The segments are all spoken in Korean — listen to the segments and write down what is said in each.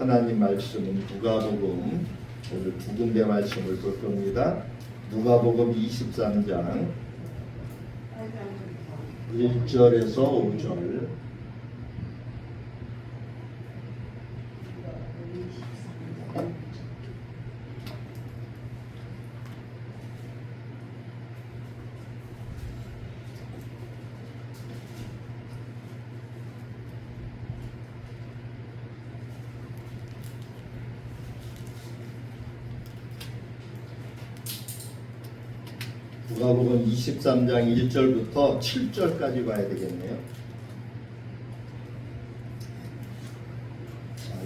하나님 말씀은 누가복음 오늘 두 군데 말씀을 볼 겁니다. 누가복음 23장 1절에서 5절, 누가복음 23장 1절부터 7절까지 봐야 되겠네요.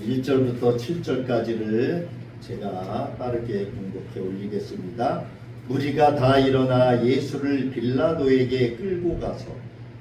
1절부터 7절까지를 제가 빠르게 공독해 올리겠습니다. 무리가 다 일어나 예수를 빌라도에게 끌고 가서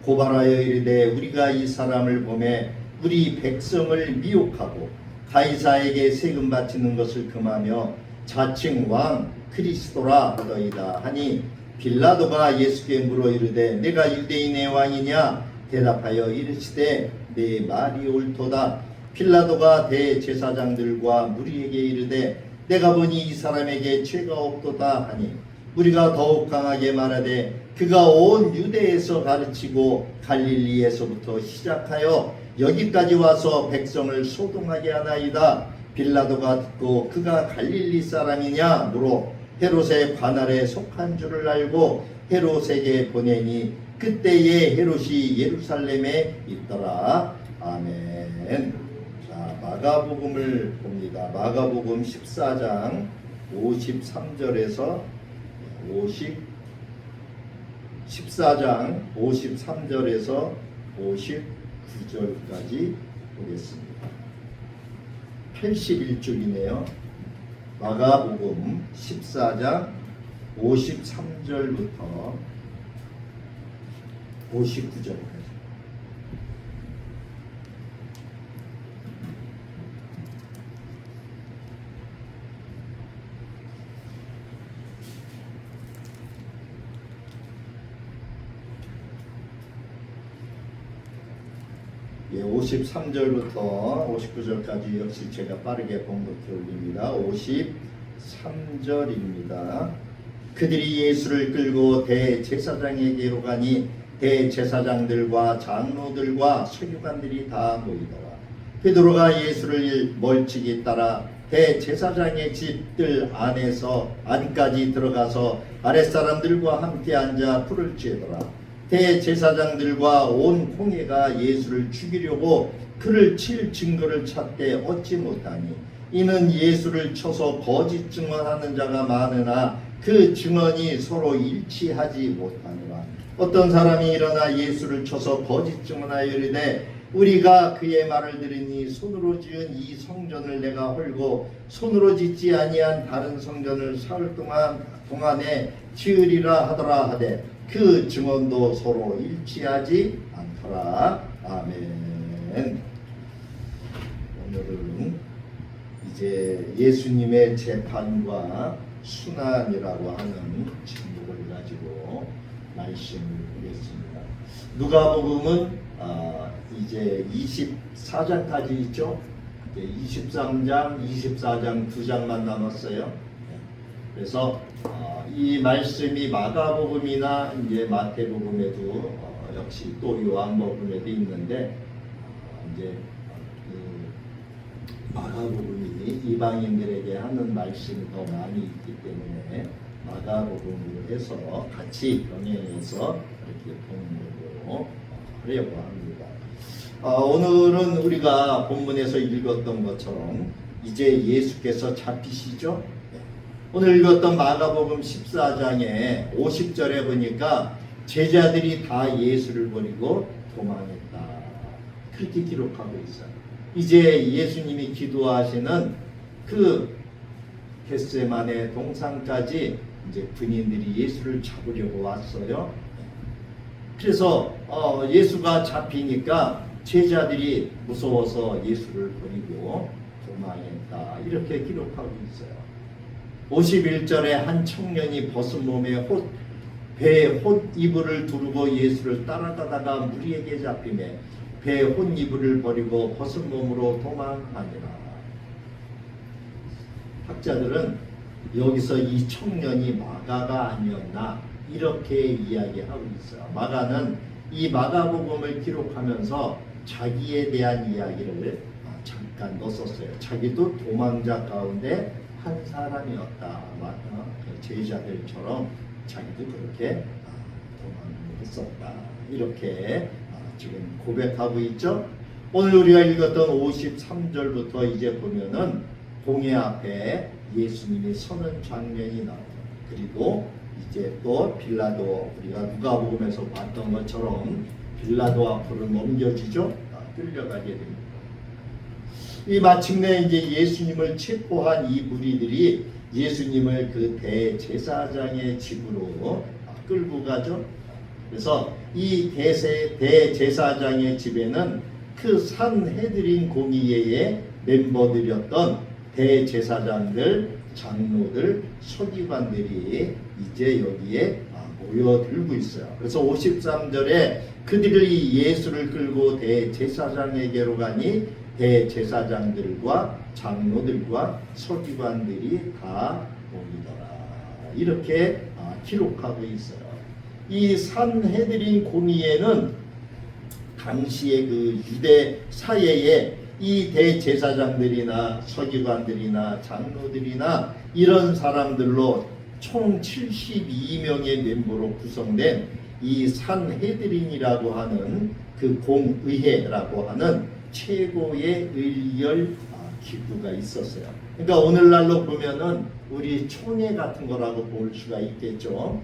고발하여 이르되 우리가 이 사람을 보매 우리 백성을 미혹하고 가이사에게 세금 바치는 것을 금하며 자칭 왕 그리스도라 하더이다 하니 빌라도가 예수께 물어 이르되 내가 유대인의 왕이냐 대답하여 이르시되 내 말이 옳도다. 빌라도가 대제사장들과 무리에게 이르되 내가 보니 이 사람에게 죄가 없도다 하니 무리가 더욱 강하게 말하되 그가 온 유대에서 가르치고 갈릴리에서부터 시작하여 여기까지 와서 백성을 소동하게 하나이다. 빌라도가 듣고 그가 갈릴리 사람이냐 물어 헤롯의 관할에 속한 줄을 알고 헤롯에게 보내니 그때에 헤롯이 예루살렘에 있더라. 아멘. 자, 마가복음을 봅니다. 마가복음 14장 53절에서 14장 53절에서 59절까지 보겠습니다. 81쪽이네요. 마가복음 14장 53절부터 59절까지. 예, 53절부터 59절까지 역시 제가 빠르게 봉독해 올립니다. 53절입니다. 그들이 예수를 끌고 대제사장에게로 가니 대제사장들과 장로들과 서기관들이 다 모이더라. 베드로가 예수를 멀찍이 따라 대제사장의 집들 안까지 들어가서 아랫사람들과 함께 앉아 불을 쬐더라. 대제사장들과 온 공회가 예수를 죽이려고 그를 칠 증거를 찾되 얻지 못하니 이는 예수를 쳐서 거짓 증언하는 자가 많으나 그 증언이 서로 일치하지 못하니라. 어떤 사람이 일어나 예수를 쳐서 거짓 증언하여 이르되 우리가 그의 말을 들으니 손으로 지은 이 성전을 내가 헐고 손으로 짓지 아니한 다른 성전을 사흘 동안에 지으리라 하더라 하되 그 증언도 서로 일치하지 않더라. 아멘. 오늘은 이제 예수님의 재판과 순환이라고 하는 제목을 가지고 말씀을 보겠습니다. 누가복음은 이제 24장까지 있죠. 23장, 24장 두 장만 남았어요. 그래서 이 말씀이 마가복음이나 이제 마태복음에도 역시 또 요한복음에도 있는데 이제 마가복음이 이방인들에게 하는 말씀이 더 많이 있기 때문에 마가복음으로 해서 같이 병행해서 이렇게 본문으로 하려고 합니다. 오늘은 우리가 본문에서 읽었던 것처럼 이제 예수께서 잡히시죠. 오늘 읽었던 마가복음 14장에 50절에 보니까 제자들이 다 예수를 버리고 도망했다. 그렇게 기록하고 있어요. 이제 예수님이 기도하시는 그 겟세마네 동산까지 이제 군인들이 예수를 잡으려고 왔어요. 그래서 예수가 잡히니까 제자들이 무서워서 예수를 버리고 도망했다. 이렇게 기록하고 있어요. 51절에 한 청년이 벗은 몸에 배에 홑 이불을 두르고 예수를 따라가다가 무리에게 잡히매 배에 홑 이불을 버리고 벗은 몸으로 도망하니라. 학자들은 여기서 이 청년이 마가가 아니었나 이렇게 이야기하고 있어요. 마가는 이 마가복음을 기록하면서 자기에 대한 이야기를 잠깐 넣었어요. 자기도 도망자 가운데 한 사람이었다. 제자들처럼 자기도 그렇게 도망했었다. 이렇게 지금 고백하고 있죠. 오늘 우리가 읽었던 53절부터 이제 보면은 공회 앞에 예수님이 서는 장면이 나와요. 그리고 이제 또 빌라도, 우리가 누가복음에서 봤던 것처럼 빌라도 앞으로 넘겨지죠. 끌려가게 됩니다. 이 마침내 이제 예수님을 체포한 이 무리들이 예수님을 그 대제사장의 집으로 끌고 가죠. 그래서 이 대제사장의 집에는 그 산헤드린 공의회의 멤버들이었던 대제사장들, 장로들, 서기관들이 이제 여기에 모여들고 있어요. 그래서 53절에 그들이 예수를 끌고 대제사장에게로 가니 대제사장들과 장로들과 서기관들이 다 모이더라. 이렇게 기록하고 있어요. 이 산헤드린 공의회는 당시의 그 유대 사회에 이 대제사장들이나 서기관들이나 장로들이나 이런 사람들로 총 72명의 멤버로 구성된 이 산헤드린이라고 하는 그 공의회라고 하는 최고의 의결 기구가 있었어요. 그러니까 오늘날로 보면은 우리 총회 같은 거라고 볼 수가 있겠죠.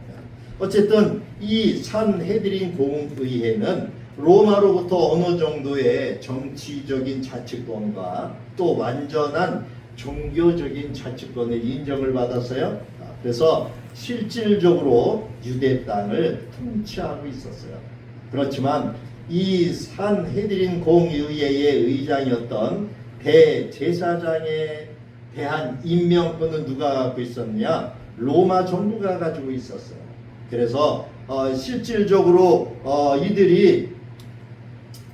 어쨌든 이 산헤드린 공의회는 로마로부터 어느 정도의 정치적인 자치권과 또 완전한 종교적인 자치권을 인정을 받았어요. 그래서 실질적으로 유대 땅을 통치하고 있었어요. 그렇지만 이 산헤드린 공의회의 의장이었던 대제사장에 대한 임명권은 누가 갖고 있었느냐? 로마 정부가 가지고 있었어요. 그래서 실질적으로 이들이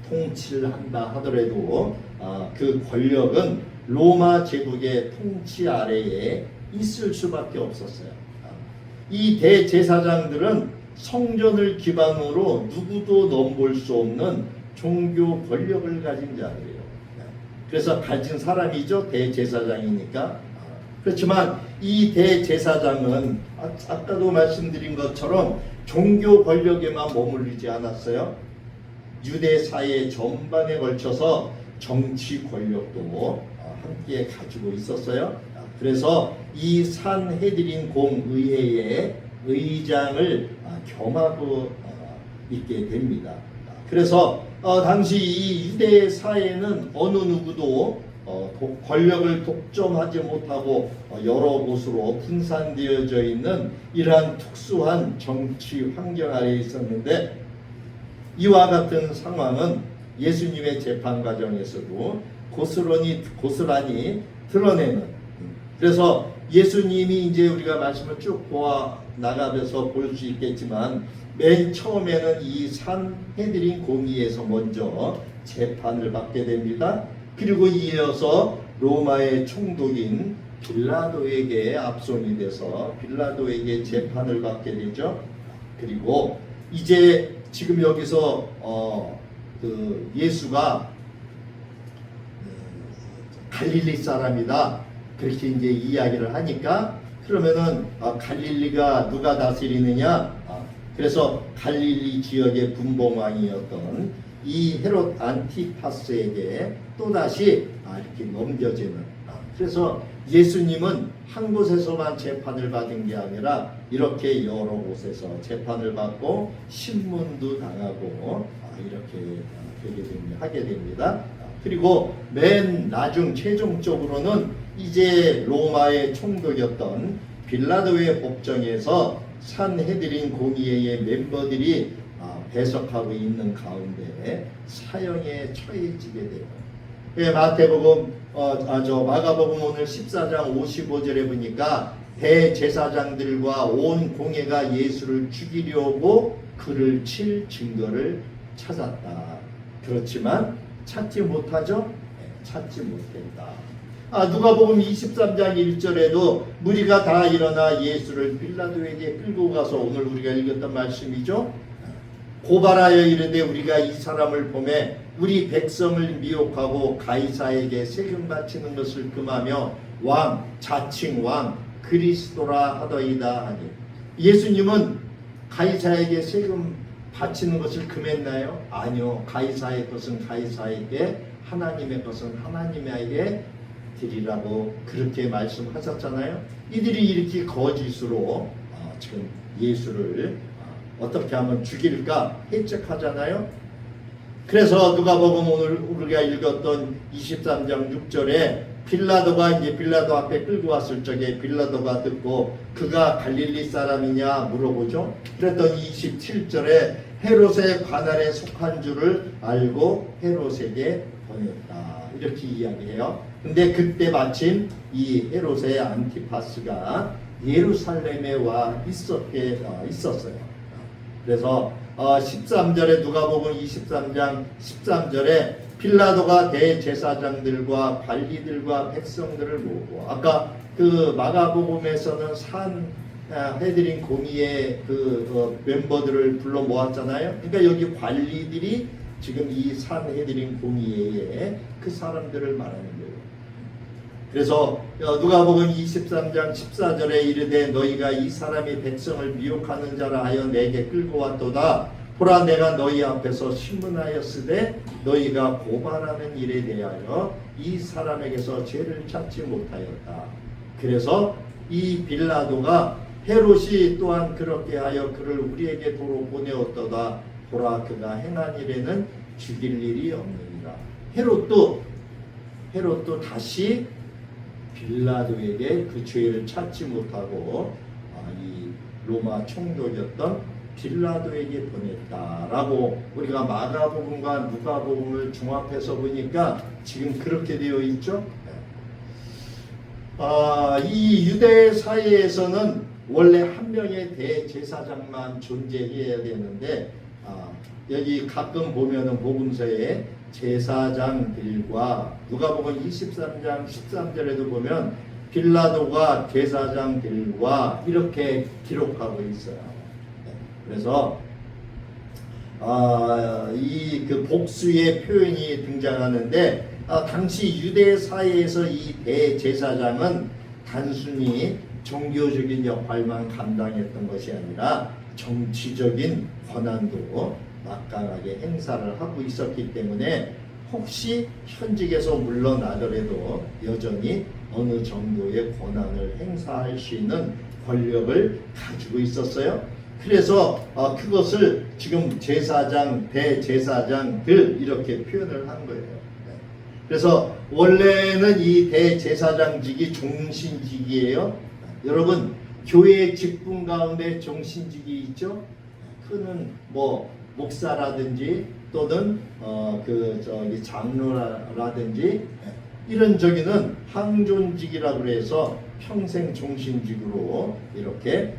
통치를 한다 하더라도 그 권력은 로마 제국의 통치 아래에 있을 수밖에 없었어요. 이 대제사장들은 성전을 기반으로 누구도 넘볼 수 없는 종교 권력을 가진 자들이에요. 그래서 가진 사람이죠. 대제사장이니까. 그렇지만 이 대제사장은 아까도 말씀드린 것처럼 종교 권력에만 머무르지 않았어요. 유대 사회 전반에 걸쳐서 정치 권력도 함께 가지고 있었어요. 그래서 이 산헤드린 공의회의 의장을 겸하고 있게 됩니다. 그래서 당시 이 유대 사회는 어느 누구도 권력을 독점하지 못하고 여러 곳으로 분산되어져 있는 이러한 특수한 정치 환경 아래에 있었는데, 이와 같은 상황은 예수님의 재판 과정에서도 고스란히 드러내는, 그래서 예수님이 이제 우리가 말씀을 쭉 보아 나가면서 볼 수 있겠지만 맨 처음에는 이 산헤드린 공의에서 먼저 재판을 받게 됩니다. 그리고 이어서 로마의 총독인 빌라도에게 압송이 돼서 빌라도에게 재판을 받게 되죠. 그리고 이제 지금 여기서 그 예수가 갈릴리 사람이다 그렇게 이제 이야기를 하니까, 그러면은 갈릴리가 누가 다스리느냐? 그래서 갈릴리 지역의 분봉왕이었던 이 헤롯 안티파스에게 또다시 이렇게 넘겨지는, 그래서 예수님은 한 곳에서만 재판을 받은 게 아니라 이렇게 여러 곳에서 재판을 받고 신문도 당하고 이렇게 하게 됩니다. 그리고 맨 나중 최종적으로는 이제 로마의 총독이었던 빌라도의 법정에서 산헤드린 공의회의 멤버들이 배석하고 있는 가운데 사형에 처해지게 돼요. 마태복음, 마가복음 오늘 14장 55절에 보니까 대제사장들과 온 공회가 예수를 죽이려고 그를 칠 증거를 찾았다. 그렇지만 찾지 못하죠? 찾지 못했다. 누가복음 23장 1절에도 무리가 다 일어나 예수를 빌라도에게 끌고 가서 오늘 우리가 읽었던 말씀이죠. 고발하여 이르되 우리가 이 사람을 보매 우리 백성을 미혹하고 가이사에게 세금 바치는 것을 금하며 왕 자칭 왕 그리스도라 하더이다 하니, 예수님은 가이사에게 세금 바치는 것을 금했나요? 아니요. 가이사의 것은 가이사에게, 하나님의 것은 하나님에게 드리라고 그렇게 말씀하셨잖아요. 이들이 이렇게 거짓으로 지금 예수를 어떻게 하면 죽일까 해책하잖아요. 그래서 누가복음 오늘 우리가 읽었던 23장 6절에 빌라도가 이제 빌라도 앞에 끌고 왔을 적에 빌라도가 듣고 그가 갈릴리 사람이냐 물어보죠. 그랬더니 27절에 헤롯의 관할에 속한 줄을 알고 헤롯에게 보냈다, 이렇게 이야기해요. 근데 그때 마침 이 헤롯의 안티파스가 예루살렘에 와 있었어요. 그래서 13절에 누가복음 23장 13절에 빌라도가 대제사장들과 관리들과 백성들을 모으고, 아까 그 마가복음에서는 산헤드린 공의의 멤버들을 불러 모았잖아요. 그러니까 여기 관리들이 지금 이 산헤드린 공의회의 그 사람들을 말하는 거예요. 그래서 누가복음 23장 14절에 이르되 너희가 이 사람이 백성을 미혹하는 자라 하여 내게 끌고 왔도다. 보라 내가 너희 앞에서 신문하였으되 너희가 고발하는 일에 대하여 이 사람에게서 죄를 찾지 못하였다. 그래서 이 빌라도가 헤롯이 또한 그렇게 하여 그를 우리에게 도로 보내었도다. 보라 그가 행한 일에는 죽일 일이 없느니라. 헤롯도 다시 빌라도에게 그 죄를 찾지 못하고 이 로마 총독이었던 빌라도에게 보냈다라고 우리가 마가복음과 누가복음을 종합해서 보니까 지금 그렇게 되어 있죠. 이 유대 사회에서는 원래 한 명의 대제사장만 존재해야 되는데 여기 가끔 보면은 복음서에 제사장들과 누가복음 23장 13절에도 보면 빌라도가 제사장들과 이렇게 기록하고 있어요. 그래서 이 그 복수의 표현이 등장하는데 당시 유대 사회에서 이 대제사장은 단순히 종교적인 역할만 감당했던 것이 아니라 정치적인 권한도 막강하게 행사를 하고 있었기 때문에 혹시 현직에서 물러나더라도 여전히 어느 정도의 권한을 행사할 수 있는 권력을 가지고 있었어요. 그래서 그것을 지금 제사장, 대제사장들 이렇게 표현을 한 거예요. 그래서 원래는 이 대제사장직이 종신직이에요. 여러분 교회 직분 가운데 종신직이 있죠. 그는 뭐 목사라든지 또는 장로라든지 이런 저기는 항존직이라고 해서 평생 종신직으로 이렇게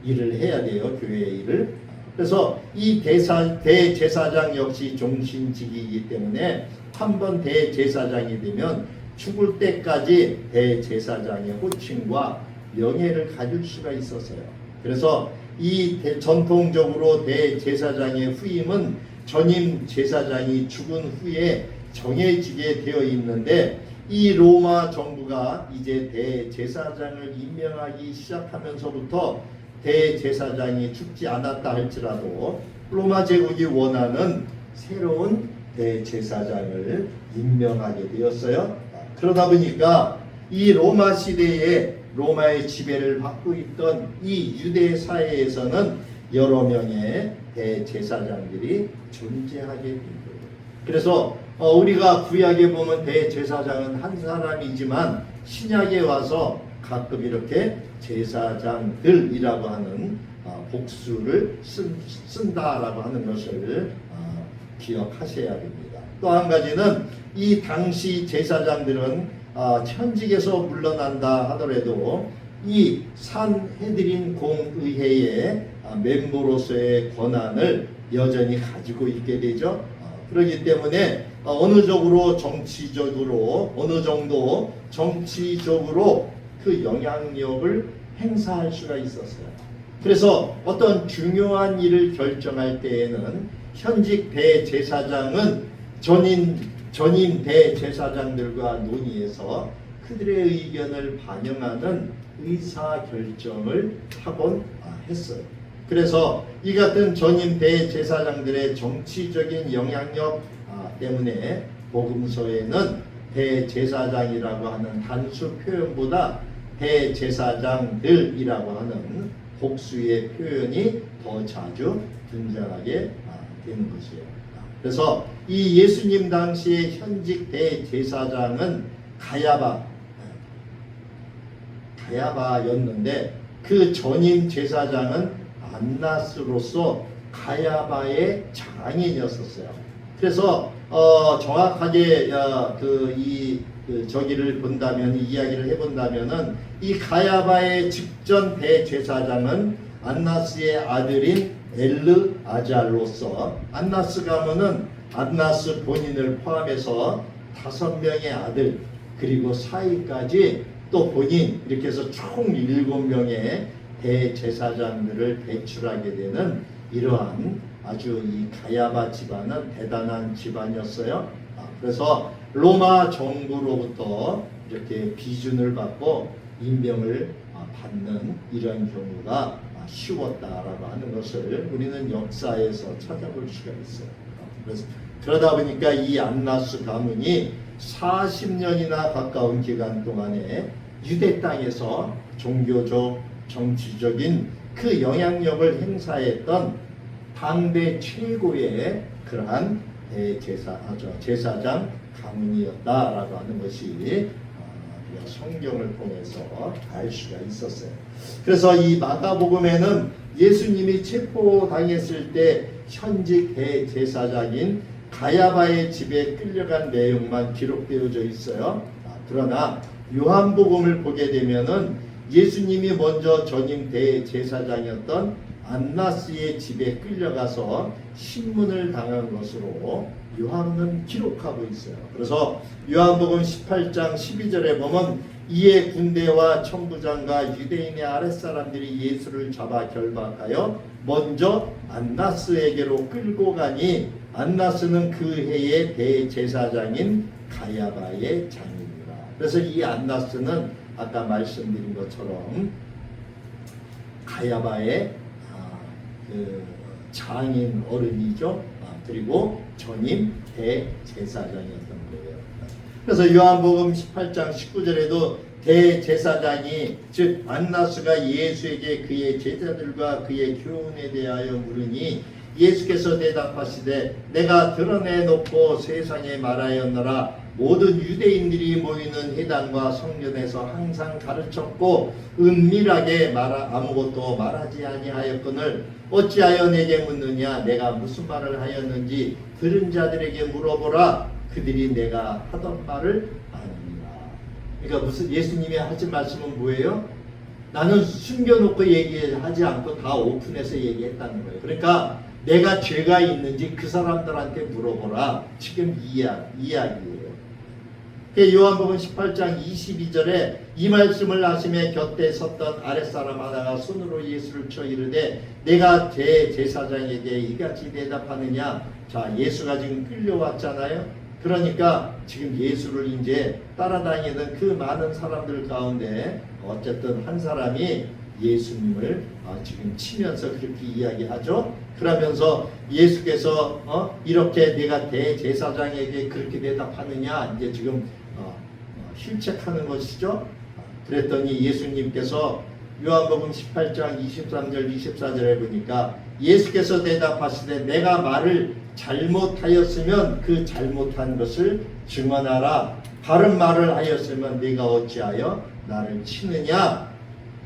일을 해야 돼요. 교회 일을. 그래서 이 대제사장 역시 종신직이기 때문에 한번 대제사장이 되면 죽을 때까지 대제사장의 호칭과 명예를 가질 수가 있었어요. 그래서 이 전통적으로 대제사장의 후임은 전임 제사장이 죽은 후에 정해지게 되어 있는데 이 로마 정부가 이제 대제사장을 임명하기 시작하면서부터 대제사장이 죽지 않았다 할지라도 로마 제국이 원하는 새로운 대제사장을 임명하게 되었어요. 그러다 보니까 이 로마 시대에 로마의 지배를 받고 있던 이 유대 사회에서는 여러 명의 대제사장들이 존재하게 된 거예요. 그래서 우리가 구약에 보면 대제사장은 한 사람이지만 신약에 와서 가끔 이렇게 제사장들이라고 하는 복수를 쓴다라고 하는 것을 기억하셔야 됩니다. 또 한 가지는 이 당시 제사장들은 현직에서 물러난다 하더라도 이 산헤드린 공의회의 멤버로서의 권한을 여전히 가지고 있게 되죠. 그렇기 때문에 어느 정도 정치적으로 그 영향력을 행사할 수가 있었어요. 그래서 어떤 중요한 일을 결정할 때에는 현직 대제사장은 전임 대제사장들과 논의해서 그들의 의견을 반영하는 의사결정을 하곤 했어요. 그래서 이 같은 전임 대제사장들의 정치적인 영향력 때문에 복음서에는 대제사장이라고 하는 단수 표현보다 대제사장들이라고 하는 복수의 표현이 더 자주 등장하게 되는 것이에요. 그래서 이 예수님 당시의 현직 대제사장은 가야바였는데 그 전임 제사장은 안나스로서 가야바의 장인이었었어요. 그래서 정확하게 저기를 본다면, 이야기를 해본다면은 이 가야바의 직전 대제사장은 안나스의 아들인 엘르아잘로서, 안나스 가문은 안나스 본인을 포함해서 5명의 아들 그리고 사이까지 또 본인 이렇게 해서 총 7명의 대제사장들을 배출하게 되는 이러한 아주 이 가야바 집안은 대단한 집안이었어요. 그래서 로마 정부로부터 이렇게 비준을 받고 임명을 받는 이런 경우가 쉬웠다라고 하는 것을 우리는 역사에서 찾아볼 수가 있어요. 그래서 그러다 보니까 이 안나스 가문이 40년이나 가까운 기간 동안에 유대 땅에서 종교적, 정치적인 그 영향력을 행사했던 당대 최고의 그러한 제사장 가문이었다라고 하는 것이 우리가 성경을 통해서 알 수가 있었어요. 그래서 이 마가복음에는 예수님이 체포당했을 때 현직 대제사장인 가야바의 집에 끌려간 내용만 기록되어져 있어요. 그러나 요한복음을 보게 되면은 예수님이 먼저 전임 대제사장이었던 안나스의 집에 끌려가서 신문을 당한 것으로 요한은 기록하고 있어요. 그래서 요한복음 18장 12절에 보면 이에 군대와 천부장과 유대인의 아랫사람들이 예수를 잡아 결박하여 먼저 안나스에게로 끌고 가니 안나스는 그 해의 대제사장인 가야바의 장인이라. 그래서 이 안나스는 아까 말씀드린 것처럼 가야바의 그 장인 어른이죠. 그리고 전임 대제사장이었던 거예요. 그래서 요한복음 18장 19절에도 대제사장이 즉 안나스가 예수에게 그의 제자들과 그의 교훈에 대하여 물으니 예수께서 대답하시되 내가 드러내놓고 세상에 말하였노라. 모든 유대인들이 모이는 회당과 성전에서 항상 가르쳤고 은밀하게 아무것도 말하지 아니하였거늘 어찌하여 내게 묻느냐. 내가 무슨 말을 하였는지 들은 자들에게 물어보라. 그들이 내가 하던 말을 아느니라. 그러니까 무슨 예수님이 하신 말씀은 뭐예요? 나는 숨겨놓고 얘기하지 않고 다 오픈해서 얘기했다는 거예요. 그러니까 내가 죄가 있는지 그 사람들한테 물어보라. 지금 이야기예요. 요한복음 18장 22절에 이 말씀을 하시며 곁에 섰던 아랫사람 하나가 손으로 예수를 쳐 이르되 내가 대제사장에게 이같이 대답하느냐. 자, 예수가 지금 끌려왔잖아요. 그러니까 지금 예수를 이제 따라다니는 그 많은 사람들 가운데 어쨌든 한 사람이 예수님을 지금 치면서 그렇게 이야기하죠. 그러면서 예수께서 이렇게 내가 대제사장에게 그렇게 대답하느냐 이제 지금 실책하는 것이죠. 그랬더니 예수님께서 요한복음 18장 23절 24절에 보니까 예수께서 대답하시되 내가 말을 잘못하였으면 그 잘못한 것을 증언하라. 바른 말을 하였으면 네가 어찌하여 나를 치느냐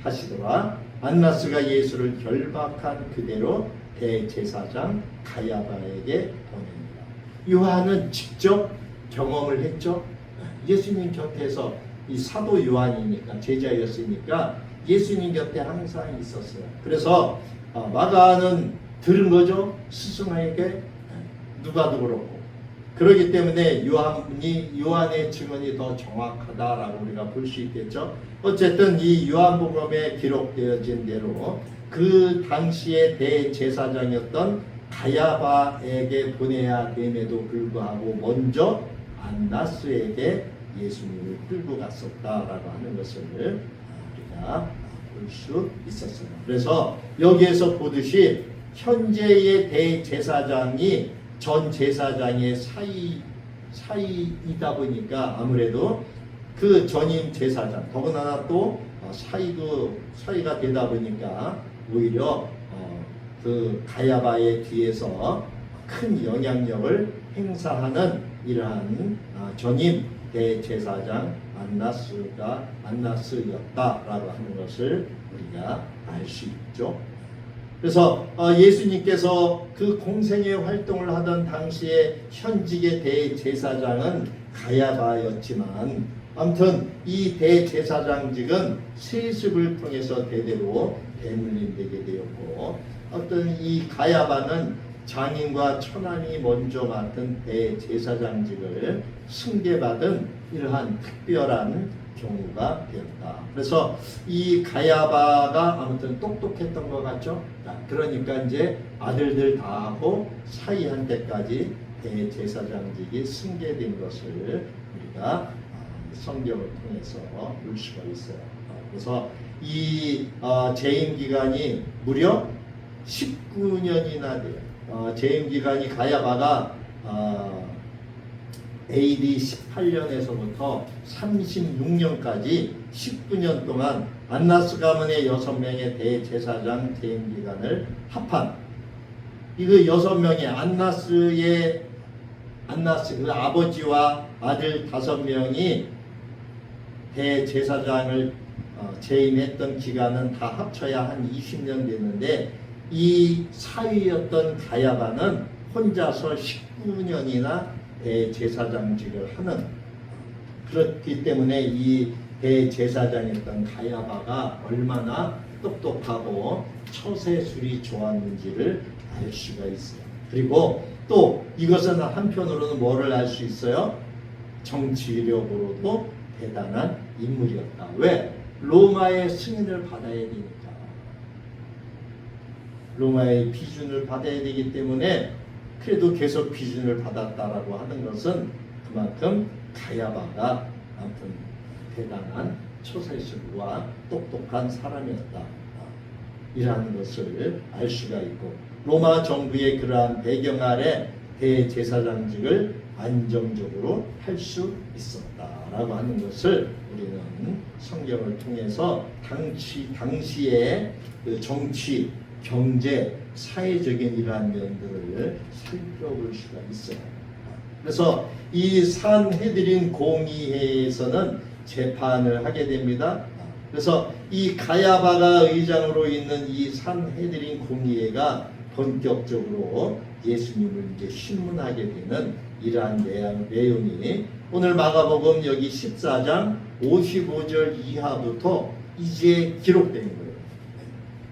하시더라. 안나스가 예수를 결박한 그대로 대제사장 가야바에게 보냅니다. 요한은 직접 경험을 했죠. 예수님 곁에서 이 사도 요한이니까 제자였으니까 예수님 곁에 항상 있었어요. 그래서 마가는 들은 거죠. 스승에게 누가도 그렇고 그렇기 때문에 요한의 증언이 더 정확하다라고 우리가 볼 수 있겠죠. 어쨌든 이 요한복음에 기록되어진 대로 그 당시의 대제사장이었던 가야바에게 보내야 됨에도 불구하고 먼저 안나스에게 예수님을 끌고 갔었다라고 하는 것을 우리가 볼 수 있었어요. 그래서 여기에서 보듯이 현재의 대제사장이 전 제사장의 사이이다 보니까 아무래도 그 전임 제사장 더군다나 또 사이가 되다 보니까 오히려 그 가야바의 뒤에서 큰 영향력을 행사하는 이러한 전임 대제사장 안나스였다라고 하는 것을 우리가 알 수 있죠. 그래서 예수님께서 그 공생의 활동을 하던 당시에 현직의 대제사장은 가야바였지만 아무튼 이 대제사장직은 세습을 통해서 대대로 대물림되게 되었고 어떤 이 가야바는 장인과 천함이 먼저 맡은 대제사장직을 승계받은 이러한 특별한 경우가 되었다. 그래서 이 가야바가 아무튼 똑똑했던 것 같죠. 그러니까 이제 아들들 다 하고 사이한테까지 대제사장직이 승계된 것을 우리가 성경을 통해서 볼 수가 있어요. 그래서 이 재임 기간이 무려 19년이나 돼요. 재임 기간이 가야바가 AD 18년에서부터 36년까지 19년 동안 안나스 가문의 6명의 대제사장 재임 기간을 합한 이거 6명의 안나스 그 아버지와 아들 5명이 대제사장을 재임했던 기간은 다 합쳐야 한 20년 되는데 이 사위였던 가야바는 혼자서 19년이나 대제사장직을 하는 그렇기 때문에 이 대제사장이었던 가야바가 얼마나 똑똑하고 처세술이 좋았는지를 알 수가 있어요. 그리고 또 이것은 한편으로는 뭐를 알 수 있어요? 정치력으로도 대단한 인물이었다. 왜? 로마의 승인을 받아야 되니까. 로마의 비준을 받아야 되기 때문에 그래도 계속 비준을 받았다라고 하는 것은 그만큼 가야바가 아무튼 대단한 처세술과 똑똑한 사람이었다. 이라는 것을 알 수가 있고 로마 정부의 그러한 배경 아래 대제사장직을 안정적으로 할 수 있었다라고 하는 것을 우리는 성경을 통해서 당시의 그 정치, 경제, 사회적인 이러한 면들을 살펴볼 수가 있어요. 그래서 이 산헤드린 공의회에서는 재판을 하게 됩니다. 그래서 이 가야바가 의장으로 있는 이 산헤드린 공의회가 본격적으로 예수님을 이제 신문하게 되는 이러한 내용이 오늘 마가복음 여기 14장 55절 이하부터 이제 기록된 거예요.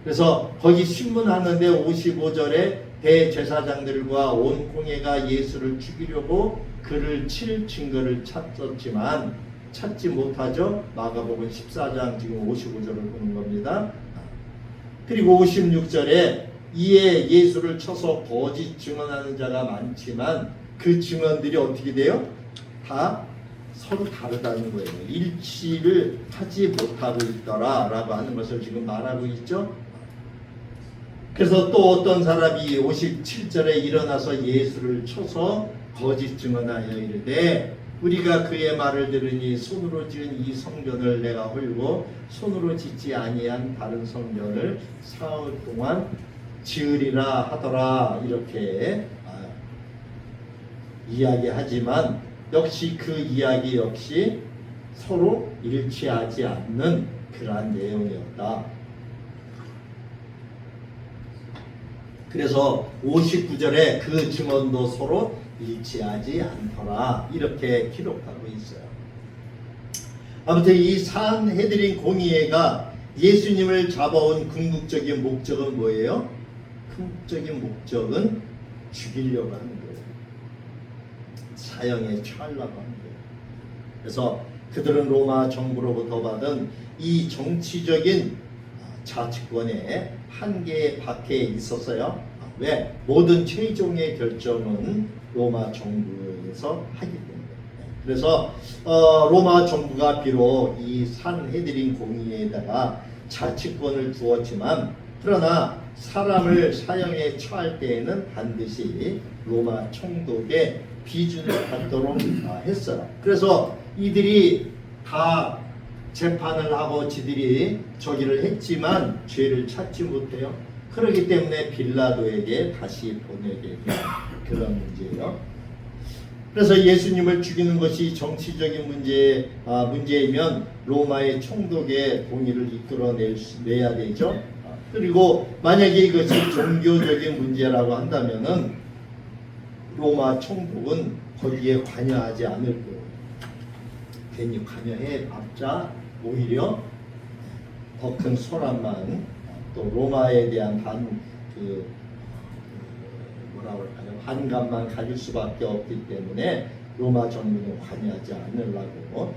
그래서 거기 신문하는데 55절에 대제사장들과 온 공회가 예수를 죽이려고 그를 칠 증거를 찾았지만 찾지 못하죠. 마가복음 14장 지금 55절을 보는 겁니다. 그리고 56절에 이에 예수를 쳐서 거짓 증언하는 자가 많지만 그 증언들이 어떻게 돼요? 다 서로 다르다는 거예요. 일치를 하지 못하고 있더라 라고 하는 것을 지금 말하고 있죠. 그래서 또 어떤 사람이 57절에 일어나서 예수를 쳐서 거짓 증언하여 이르되 우리가 그의 말을 들으니 손으로 지은 이 성전을 내가 홀고 손으로 짓지 아니한 다른 성전을 사흘 동안 지으리라 하더라 이렇게 이야기하지만 역시 그 이야기 역시 서로 일치하지 않는 그러한 내용이었다. 그래서 59절에 그 증언도 서로 일치하지 않더라 이렇게 기록하고 있어요. 아무튼 이 산헤드린 공의회가 예수님을 잡아온 궁극적인 목적은 뭐예요? 궁극적인 목적은 죽이려고 하는 거예요. 사형에 처하려고 하는 거예요. 그래서 그들은 로마 정부로부터 받은 이 정치적인 자치권의 한계에 박해 있었어요. 왜? 모든 최종의 결정은 로마 정부에서 하기 때문에. 그래서 로마 정부가 비록 이 산헤드린 공의에다가 자치권을 두었지만, 그러나 사람을 사형에 처할 때에는 반드시 로마 총독의 비준을 받도록 했어요. 그래서 이들이 다 재판을 하고 지들이 저기를 했지만 죄를 찾지 못해요. 그렇기 때문에 빌라도에게 다시 보내게 된 그런 문제예요. 그래서 예수님을 죽이는 것이 정치적인 문제이면 로마의 총독의 동의를 이끌어내야 되죠. 그리고 만약에 이것이 종교적인 문제라고 한다면은 로마 총독은 거기에 관여하지 않을 거예요. 괜히 관여해 봤자 오히려 더 큰 소란만, 또 로마에 대한 반감만 가질 수밖에 없기 때문에 로마 정부는 관여하지 않으려고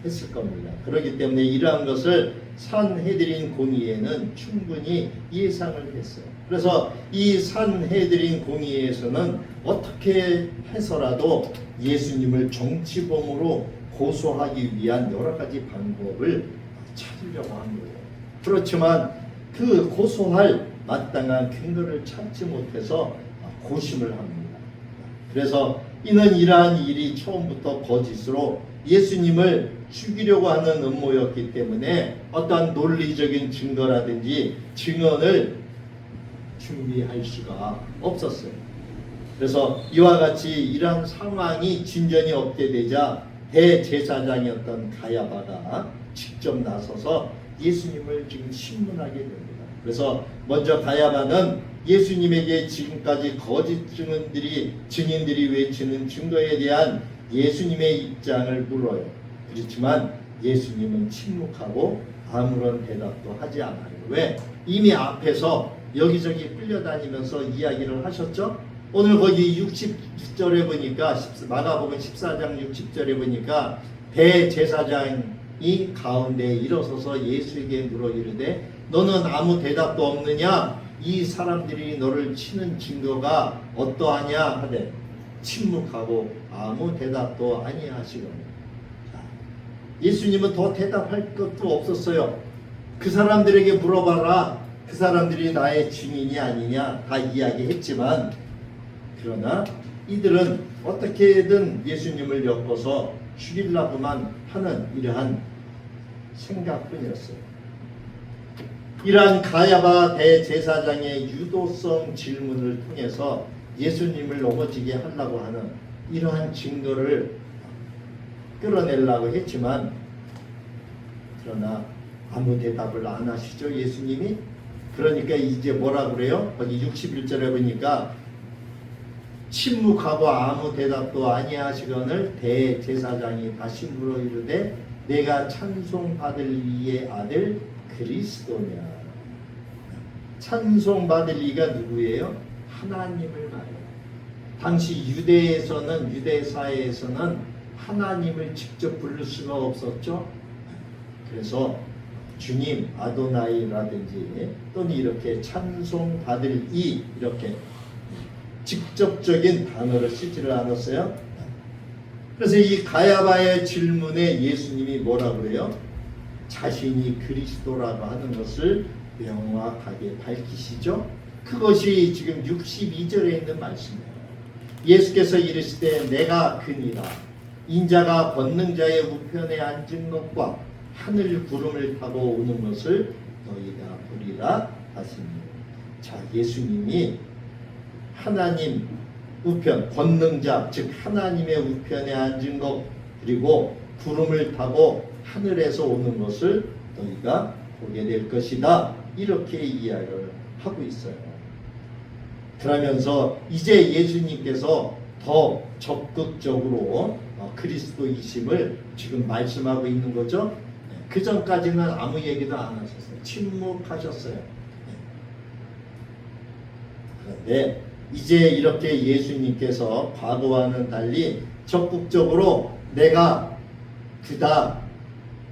했을 겁니다. 그렇기 때문에 이러한 것을 산헤드린 공의회는 충분히 예상을 했어요. 그래서 이 산헤드린 공의회에서는 어떻게 해서라도 예수님을 정치범으로 고소하기 위한 여러 가지 방법을 찾으려고 한 거예요. 그렇지만 그 고소할 마땅한 근거를 찾지 못해서 고심을 합니다. 그래서 이는 이러한 일이 처음부터 거짓으로 예수님을 죽이려고 하는 음모였기 때문에 어떠한 논리적인 증거라든지 증언을 준비할 수가 없었어요. 그래서 이와 같이 이러한 상황이 진전이 없게 되자 대제사장이었던 가야바가 직접 나서서 예수님을 지금 신문하게 됩니다. 그래서 먼저 가야바는 예수님에게 지금까지 거짓 증인들이 외치는 증거에 대한 예수님의 입장을 물어요. 그렇지만 예수님은 침묵하고 아무런 대답도 하지 않아요. 왜? 이미 앞에서 여기저기 끌려다니면서 이야기를 하셨죠? 오늘 거기 60절에 보니까 마가복음 14장 60절에 보니까 대제사장이 가운데 일어서서 예수에게 물어 이르되 너는 아무 대답도 없느냐? 이 사람들이 너를 치는 증거가 어떠하냐 하되 침묵하고 아무 대답도 아니하시거늘. 예수님은 더 대답할 것도 없었어요. 그 사람들에게 물어봐라. 그 사람들이 나의 증인이 아니냐 다 이야기했지만, 그러나 이들은 어떻게든 예수님을 엮어서 죽이려고만 하는 이러한 생각뿐이었어요. 이러한 가야바 대제사장의 유도성 질문을 통해서 예수님을 넘어지게 하려고 하는 이러한 증거를 끌어내려고 했지만, 그러나 아무 대답을 안 하시죠, 예수님이. 그러니까 이제 뭐라 그래요? 거기 61절에 보니까 침묵하고 아무 대답도 아니하시거늘 대제사장이 다시 물어 이르되 내가 찬송받을 이의 아들 그리스도냐. 찬송받을 이가 누구예요? 하나님을 말해요. 당시 유대 사회에서는 하나님을 직접 부를 수가 없었죠. 그래서 주님, 아도나이라든지 또는 이렇게 찬송받을 이 이렇게 직접적인 단어를 쓰지를 않았어요. 그래서 이 가야바의 질문에 예수님이 뭐라 그래요? 자신이 그리스도라고 하는 것을 명확하게 밝히시죠. 그것이 지금 62절에 있는 말씀이에요. 예수께서 이르시되 내가 그니라. 인자가 권능자의 우편에 앉은 것과 하늘 구름을 타고 오는 것을 너희가 보리라 하십니다. 자, 예수님이 하나님 우편, 권능자, 즉 하나님의 우편에 앉은 것, 그리고 구름을 타고 하늘에서 오는 것을 너희가 보게 될 것이다. 이렇게 이야기를 하고 있어요. 그러면서 이제 예수님께서 더 적극적으로 그리스도이심을 지금 말씀하고 있는 거죠. 그 전까지는 아무 얘기도 안 하셨어요. 침묵하셨어요. 그런데 이제 이렇게 예수님께서 과거와는 달리 적극적으로 내가 그다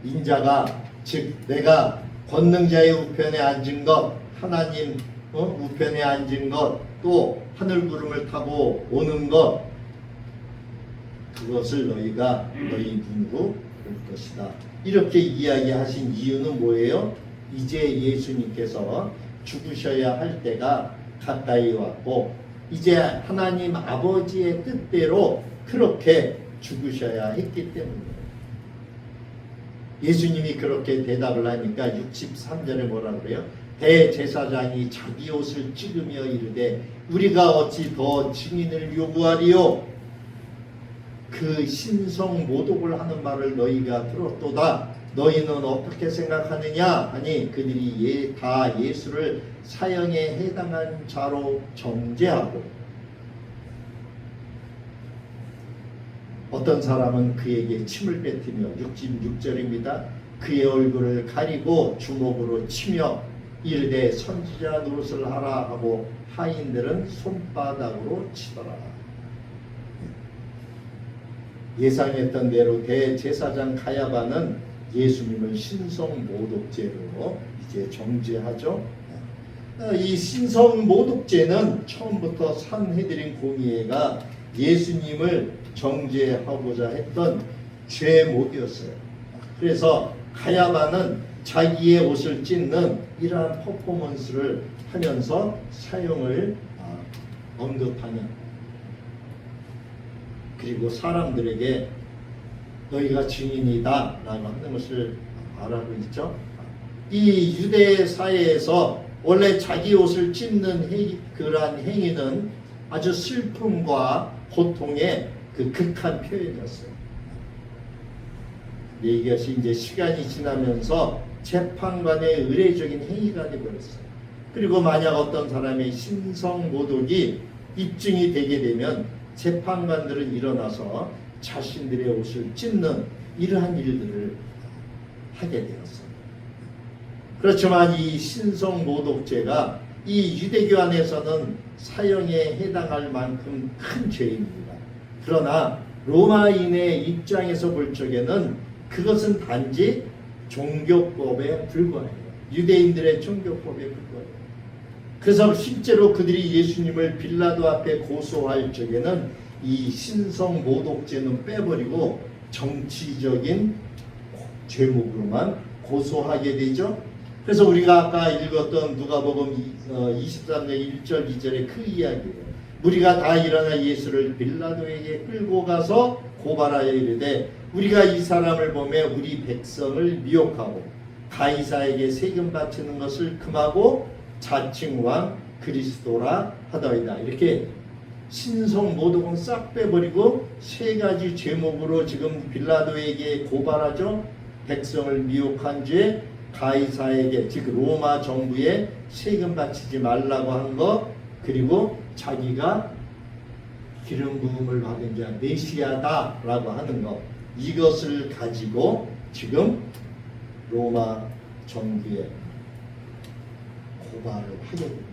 인자가 즉 내가 권능자의 우편에 앉은 것 하나님 우편에 앉은 것 또 하늘 구름을 타고 오는 것 그것을 너희가 너희 눈으로 볼 것이다. 이렇게 이야기하신 이유는 뭐예요? 이제 예수님께서 죽으셔야 할 때가 가까이 왔고 이제 하나님 아버지의 뜻대로 그렇게 죽으셔야 했기 때문이에요. 예수님이 그렇게 대답을 하니까 63절에 뭐라 그래요? 대제사장이 자기 옷을 찢으며 이르되 우리가 어찌 더 증인을 요구하리요? 그 신성 모독을 하는 말을 너희가 들었도다. 너희는 어떻게 생각하느냐 하니 그들이 다 예수를 사형에 해당한 자로 정죄하고 어떤 사람은 그에게 침을 뱉으며 66절입니다. 그의 얼굴을 가리고 주먹으로 치며 이르되 선지자 노릇을 하라 하고 하인들은 손바닥으로 치더라. 예상했던 대로 대제사장 가야바는 예수님을 신성 모독죄로 이제 정죄하죠. 이 신성 모독죄는 처음부터 산헤드린 공의회가 예수님을 정죄하고자 했던 죄목이었어요. 그래서 가야바는 자기의 옷을 찢는 이러한 퍼포먼스를 하면서 사용을 언급하는 그리고 사람들에게 너희가 증인이다 라고 하는 것을 말하고 있죠. 이 유대 사회에서 원래 자기 옷을 찢는 그러한 행위는 아주 슬픔과 고통의 그 극한 표현이었어요. 이것이 이제 시간이 지나면서 재판관의 의례적인 행위가 되어버렸어요. 그리고 만약 어떤 사람의 신성 모독이 입증이 되게 되면 재판관들은 일어나서 자신들의 옷을 찢는 이러한 일들을 하게 되었어요. 그렇지만 이 신성 모독죄가 이 유대교 안에서는 사형에 해당할 만큼 큰 죄입니다. 그러나 로마인의 입장에서 볼 적에는 그것은 단지 종교법에 불과해요. 유대인들의 종교법에 불과해요. 그래서 실제로 그들이 예수님을 빌라도 앞에 고소할 적에는 이 신성 모독죄는 빼버리고 정치적인 죄목으로만 고소하게 되죠. 그래서 우리가 아까 읽었던 누가복음 23장 1절 2절의 그 이야기예요. 우리가 다 일어나 예수를 빌라도에게 끌고 가서 고발하여 이르되 우리가 이 사람을 보며 우리 백성을 미혹하고 가이사에게 세금 바치는 것을 금하고 자칭 왕 그리스도라 하더이다. 이렇게 신성 모독은 싹 빼버리고 세 가지 죄목으로 지금 빌라도에게 고발하죠. 백성을 미혹한 죄, 가이사에게 즉 로마 정부에 세금 바치지 말라고 한 것, 그리고 자기가 기름 부음을 받은 자 메시아다라고 하는 것, 이것을 가지고 지금 로마 정부에 고발을 하게 됩니다.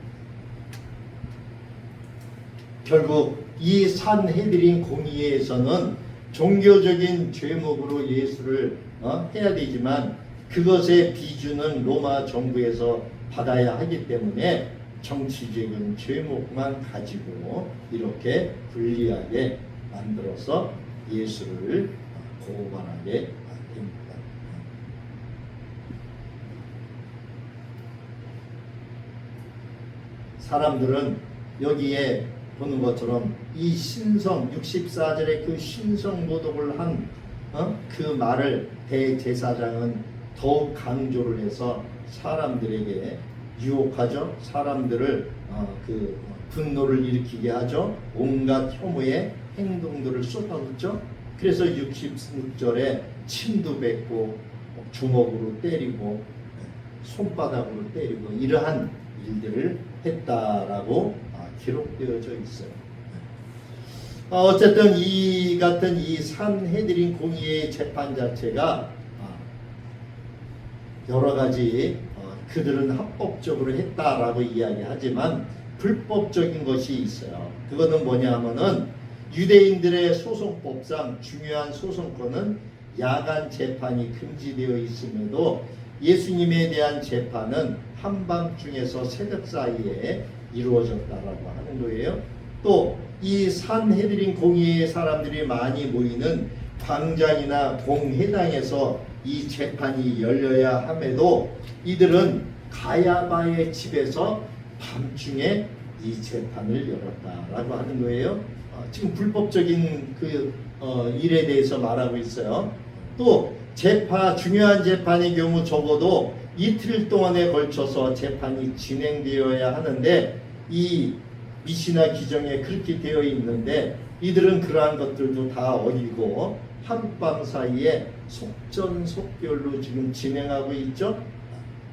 결국 이 산헤드린 공의회에서는 종교적인 죄목으로 예수를 해야 되지만 그것의 비준은 로마 정부에서 받아야 하기 때문에 정치적인 죄목만 가지고 이렇게 불리하게 만들어서 예수를 고발하게 됩니다. 사람들은 여기에 보는 것처럼 이 신성 64절의 그 신성 모독을 한 그 말을 대제사장은 더욱 강조를 해서 사람들에게 유혹하죠. 사람들을 그 분노를 일으키게 하죠. 온갖 혐오의 행동들을 쏟아붓죠. 그래서 66절에 침도 뱉고 주먹으로 때리고 손바닥으로 때리고 이러한 일들을 했다라고 기록되어져 있어요. 어쨌든 이 같은 이 산헤드린 공의의 재판 자체가 여러 가지 그들은 합법적으로 했다라고 이야기하지만 불법적인 것이 있어요. 그거는 뭐냐 하면은 유대인들의 소송법상 중요한 소송권은 야간 재판이 금지되어 있음에도 예수님에 대한 재판은 한밤중에서 새벽 사이에 이루어졌다라고 하는 거예요. 또 이 산헤드린 공의의 사람들이 많이 모이는 광장이나 공회당에서 이 재판이 열려야 함에도 이들은 가야바의 집에서 밤중에 이 재판을 열었다라고 하는 거예요. 지금 불법적인 일에 대해서 말하고 있어요. 또 중요한 재판의 경우 적어도 이틀 동안에 걸쳐서 재판이 진행되어야 하는데 이 미시나 기정에 그렇게 되어 있는데 이들은 그러한 것들도 다 어기고 하룻밤 사이에 속전속결로 지금 진행하고 있죠.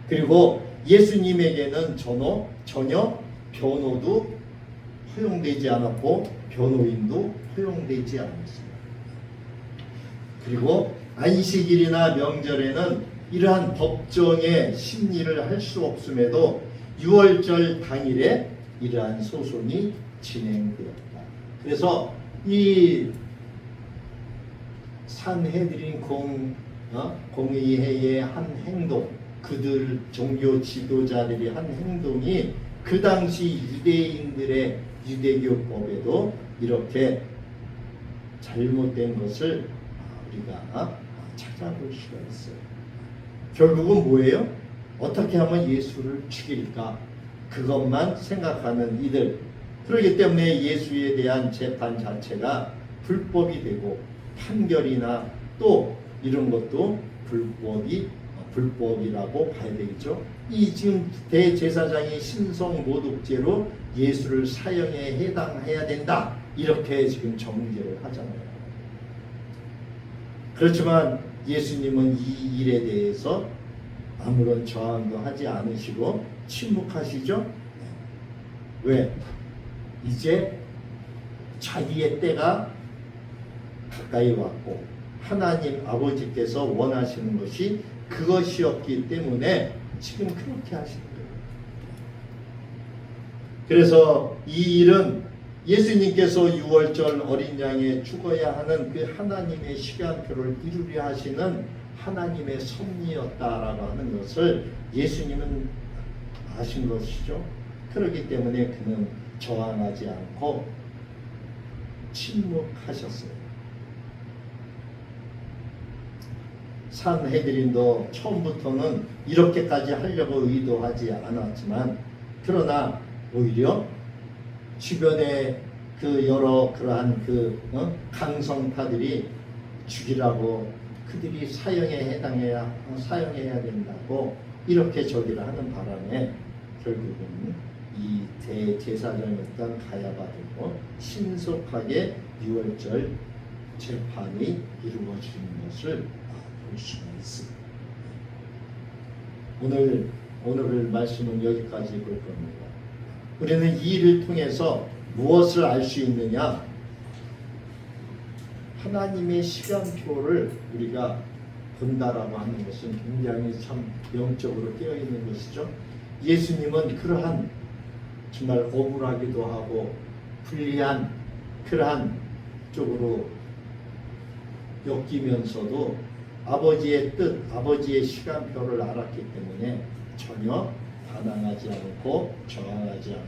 그리고 예수님에게는 전혀 변호도 허용되지 않았고 변호인도 허용되지 않았습니다. 그리고 안식일이나 명절에는 이러한 법정의 심리를 할 수 없음에도 유월절 당일에 이러한 소송이 진행되었다. 그래서 이 산헤드린 공의회의 한 행동, 그들 종교 지도자들이 한 행동이 그 당시 유대인들의 유대교법에도 이렇게 잘못된 것을 우리가 찾아볼 수가 있어요. 결국은 뭐예요? 어떻게 하면 예수를 죽일까? 그것만 생각하는 이들. 그렇기 때문에 예수에 대한 재판 자체가 불법이 되고 판결이나 또 이런 것도 불법이라고 봐야 되겠죠. 이 지금 대제사장이 신성모독죄로 예수를 사형에 해당해야 된다. 이렇게 지금 정죄를 하잖아요. 그렇지만 예수님은 이 일에 대해서 아무런 저항도 하지 않으시고 침묵하시죠? 왜? 이제 자기의 때가 가까이 왔고 하나님 아버지께서 원하시는 것이 그것이었기 때문에 지금 그렇게 하시는 거예요. 그래서 이 일은 예수님께서 유월절 어린 양에 죽어야 하는 그 하나님의 시간표를 이루려 하시는 하나님의 섭리였다라고 하는 것을 예수님은 아신 것이죠. 그렇기 때문에 그는 저항하지 않고 침묵하셨어요. 산헤드린도 처음부터는 이렇게까지 하려고 의도하지 않았지만 그러나 오히려 주변에 여러 그러한 강성파들이 죽이라고 그들이 사형해야 된다고 이렇게 저기를 하는 바람에 결국은 이 대제사장이었던 가야바도 신속하게 유월절 재판이 이루어지는 것을 볼 수가 있습니다. 오늘 말씀은 여기까지 볼 겁니다. 우리는 이 일을 통해서 무엇을 알 수 있느냐? 하나님의 시간표를 우리가 본다라고 하는 것은 굉장히 참 영적으로 깨어있는 것이죠. 예수님은 그러한 정말 억울하기도 하고 불리한 그러한 쪽으로 엮이면서도 아버지의 뜻, 아버지의 시간표를 알았기 때문에 전혀 반항하지 않고 저항하지 않고